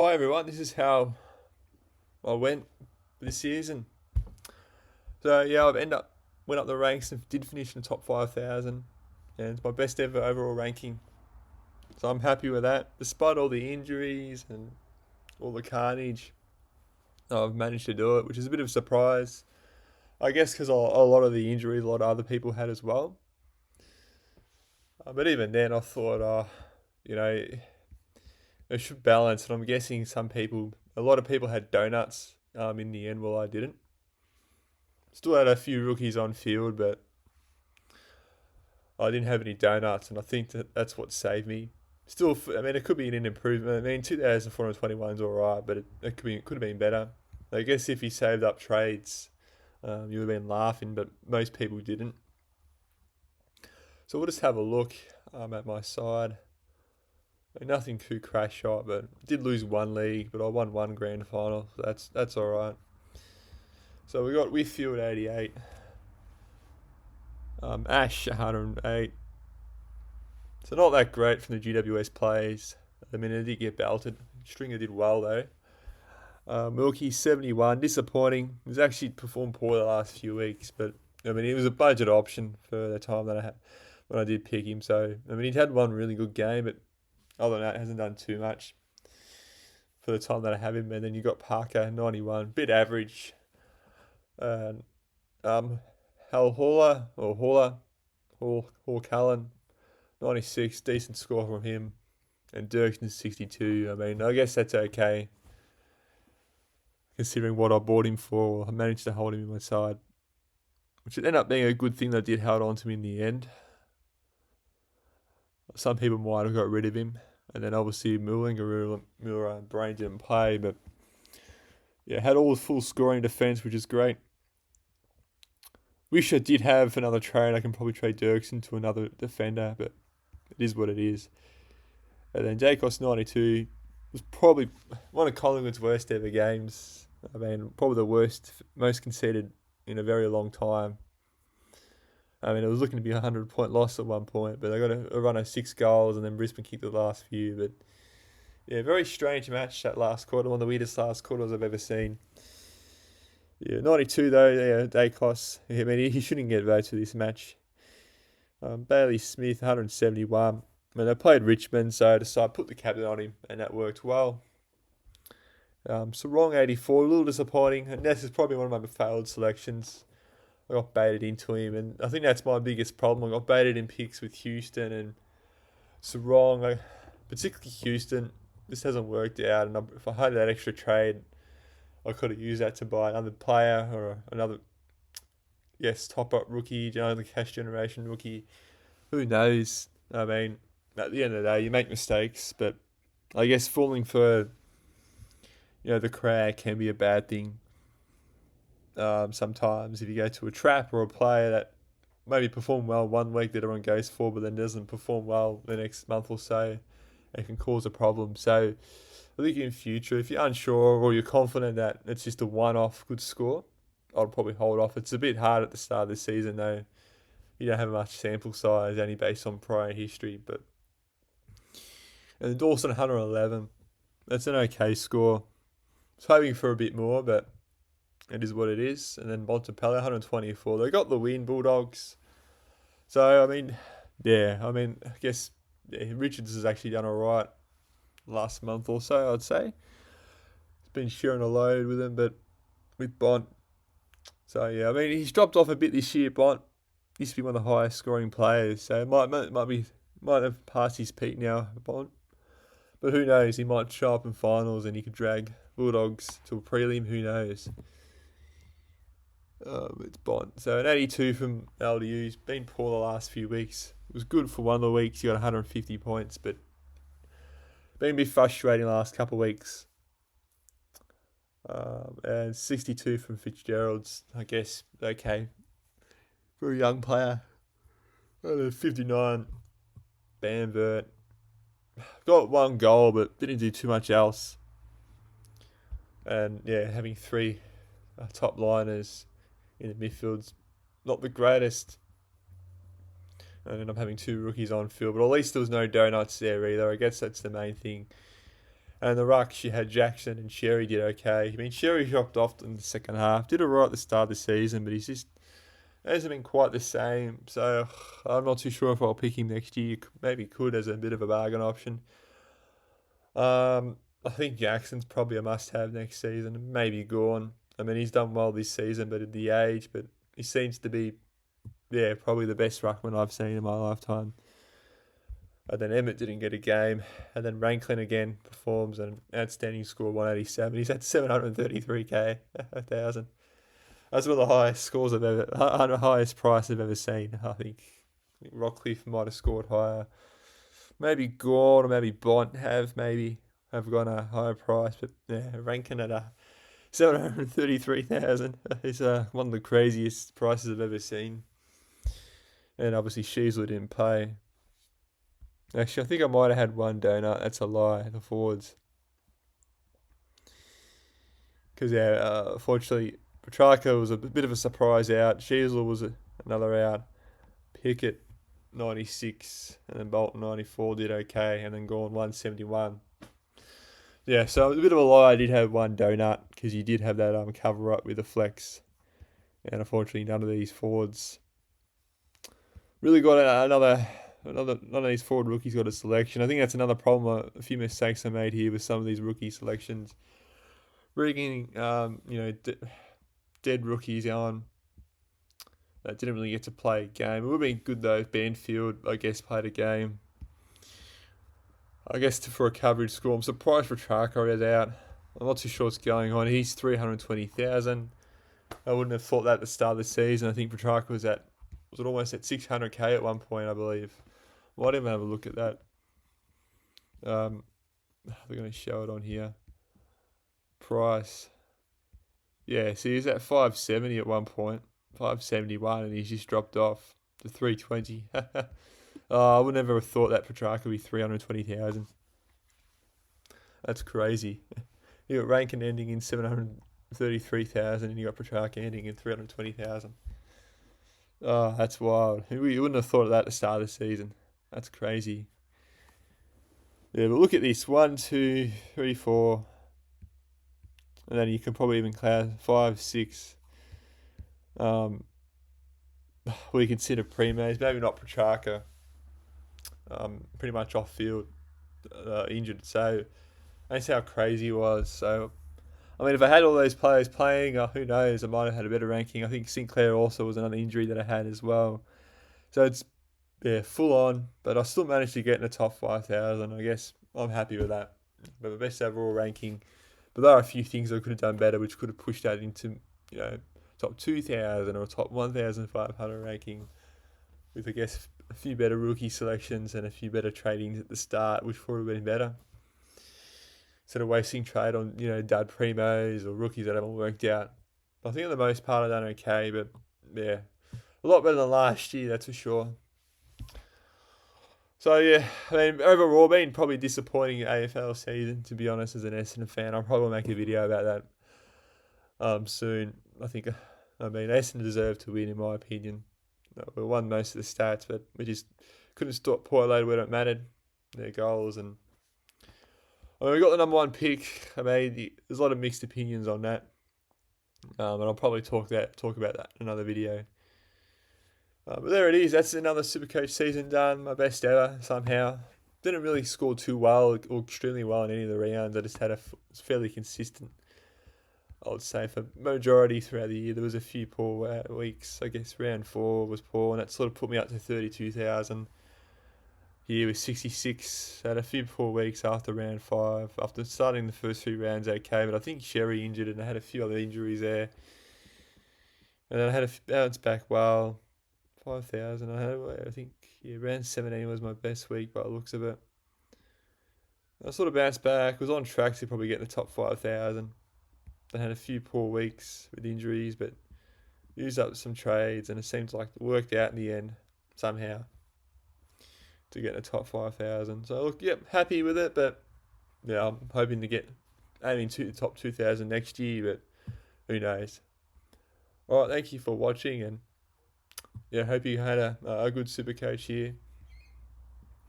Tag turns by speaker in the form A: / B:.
A: Hi everyone, this is how I went this season. So yeah, went up the ranks and did finish in the top 5,000, and it's my best ever overall ranking. So I'm happy with that, despite all the injuries and all the carnage. I've managed to do it, which is a bit of a surprise. I guess because a lot of the injuries a lot of other people had as well. But even then, I thought, you know, it should balance. And I'm guessing a lot of people had donuts in the end, while I didn't. Still had a few rookies on field, but I didn't have any donuts, and I think that's what saved me. Still, I mean, it could be an improvement. I mean, 2021 is all right, but it could have been better. I guess if you saved up trades, you would have been laughing, but most people didn't. So we'll just have a look at my side. Nothing too crash shot, but did lose one league, but I won one grand final. So that's all right. So we got Whitfield 88, Ash 108. So not that great from the GWS players. I mean, it did get belted. Stringer did well though. Milky 71, disappointing. He's actually performed poor the last few weeks, but I mean, he was a budget option for the time that I had when I did pick him. So I mean, he'd had one really good game, but other than that, hasn't done too much for the time that I have him. And then you got Parker 91, bit average. Hal Haller or Hall Callan 96, decent score from him. And Dirksen 62. I mean, I guess that's okay, considering what I bought him for. I managed to hold him in my side, which ended up being a good thing that I did hold on to him in the end. Some people might have got rid of him. And then obviously Muller and Brain didn't play. But yeah, had all the full scoring defence, which is great. Wish I did have another trade. I can probably trade Dirksen to another defender, but it is what it is. And then Jacobs 92 was probably one of Collingwood's worst ever games. I mean, probably the most conceded in a very long time. I mean, it was looking to be a 100-point loss at one point, but they got a run of 6 goals, and then Brisbane kicked the last few. But yeah, very strange match that last quarter. One of the weirdest last quarters I've ever seen. Yeah, 92 though. Yeah, Dacos. I mean, he shouldn't get voted to this match. Bailey Smith 171. I mean, they played Richmond, so I decided to put the captain on him, and that worked well. Wrong 84, a little disappointing, and this is probably one of my failed selections. I got baited into him, and I think that's my biggest problem. I got baited in picks with Houston and Sarong, particularly Houston. This hasn't worked out, and if I had that extra trade, I could have used that to buy another player or another, top-up rookie, the cash generation rookie. Who knows? I mean, at the end of the day, you make mistakes, but I guess falling for, the crowd can be a bad thing. Sometimes if you go to a trap or a player that maybe perform well one week that everyone goes for, but then doesn't perform well the next month or so, it can cause a problem. So I think in future, if you're unsure or you're confident that it's just a one-off good score, I'd probably hold off. It's a bit hard at the start of the season though. You don't have much sample size, only based on prior history. And Dawson 111, that's an okay score. I was hoping for a bit more, but it is what it is. And then Montepello 124. They got the win, Bulldogs. So I mean, I guess Richards has actually done alright last month or so, I'd say. He's been sharing a load with him, but with Bont. So yeah, I mean, he's dropped off a bit this year. Bont used to be one of the highest scoring players, so might have passed his peak now, Bont. But who knows? He might show up in finals and he could drag Bulldogs to a prelim. Who knows? It's Bont. So an 82 from LDU. He's been poor the last few weeks. It was good for one of the weeks. He got 150 points, but been a bit frustrating the last couple of weeks. And 62 from Fitzgerald's, I guess, okay. For a young player. And 59, Bamvert. Got one goal, but didn't do too much else. And yeah, having 3 top liners in the midfield's not the greatest. And I'm having 2 rookies on field, but at least there was no donuts there either. I guess that's the main thing. And the ruck, she had Jackson and Sherry did okay. I mean, Sherry dropped off in the second half. Did alright at the start of the season, but he's just hasn't been quite the same. So I'm not too sure if I'll pick him next year. Maybe could as a bit of a bargain option. I think Jackson's probably a must-have next season. Maybe Gorn. I mean, he's done well this season, but at the age, but he seems to be, probably the best ruckman I've seen in my lifetime. And then Emmett didn't get a game. And then Ranklin again performs an outstanding score, 187. He's had 733k, 1,000. That's one of the highest scores highest price I've ever seen. I think Rockcliffe might have scored higher. Maybe Gord or maybe Bont have gone a higher price, but Rankin at 733,000 is one of the craziest prices I've ever seen. And obviously Sheasley didn't pay. Actually, I think I might have had one donut. That's a lie. The forwards, because unfortunately Petrarca was a bit of a surprise out. Sheasley was another out. Pickett 96, and then Bolton 94 did okay, and then Gorn 171. Yeah, so a bit of a lie. I did have one donut because you did have that cover up with the flex, and unfortunately none of these forwards really got none of these forward rookies got a selection. I think that's another problem. A few mistakes I made here with some of these rookie selections, bringing dead rookies on that didn't really get to play a game. It would have been good though if Banfield, I guess, played a game. I guess for a coverage score. I'm surprised Petrarca is out. I'm not too sure what's going on. He's 320,000. I wouldn't have thought that at the start of the season. I think Petrarca was almost at 600k at one point, I believe. Might even have a look at that. They're going to show it on here. Price. Yeah, see, he's at 570 at one point. 571, and he's just dropped off to 320. I would never have thought that Petrarca would be 320,000. That's crazy. You got Rankin ending in 733,000, and you got Petrarca ending in 320,000. Oh, that's wild. You wouldn't have thought of that at the start of the season. That's crazy. Yeah, but look at this. 1, 2, 3, 4. And then you can probably even class 5, 6. We consider Primays, maybe not Petrarca. Pretty much off field, injured. So that's how crazy he was. So, I mean, if I had all those players playing, who knows? I might have had a better ranking. I think Sinclair also was another injury that I had as well. So it's full on, but I still managed to get in the top 5,000. I guess I'm happy with that. But the best overall ranking. But there are a few things I could have done better, which could have pushed that into top 2,000 or top 1,500 ranking, with I guess a few better rookie selections and a few better tradings at the start, which would have been better. Instead of wasting trade on dud primos or rookies that haven't worked out. I think for the most part I've done okay, but a lot better than last year, that's for sure. So I mean, overall, been probably disappointing AFL season, to be honest, as an Essendon fan. I'll probably make a video about that soon. I mean, Essendon deserved to win, in my opinion. We won most of the stats, but we just couldn't stop Port Adelaide when it mattered, their goals. And I mean, we got the number 1 pick. I mean, there's a lot of mixed opinions on that. And I'll probably talk about that in another video. But there it is. That's another Supercoach season done. My best ever, somehow. Didn't really score too well or extremely well in any of the rounds. I just had fairly consistent, I would say, for majority throughout the year. There was a few poor weeks. I guess round 4 was poor, and that sort of put me up to 32,000. Here was 66. Had a few poor weeks after round 5. After starting the first 3 rounds okay, but I think Sherry injured, and I had a few other injuries there. And then I had a bounce back well. 5,000. I think round 17 was my best week by the looks of it. I sort of bounced back. Was on track to probably get in the top 5,000. I had a few poor weeks with injuries, but used up some trades, and it seems like it worked out in the end somehow to get in the top 5,000. So look, happy with it, but I'm hoping to get aiming to the top 2,000 next year, but who knows. All right, thank you for watching, and hope you had a good Supercoach year.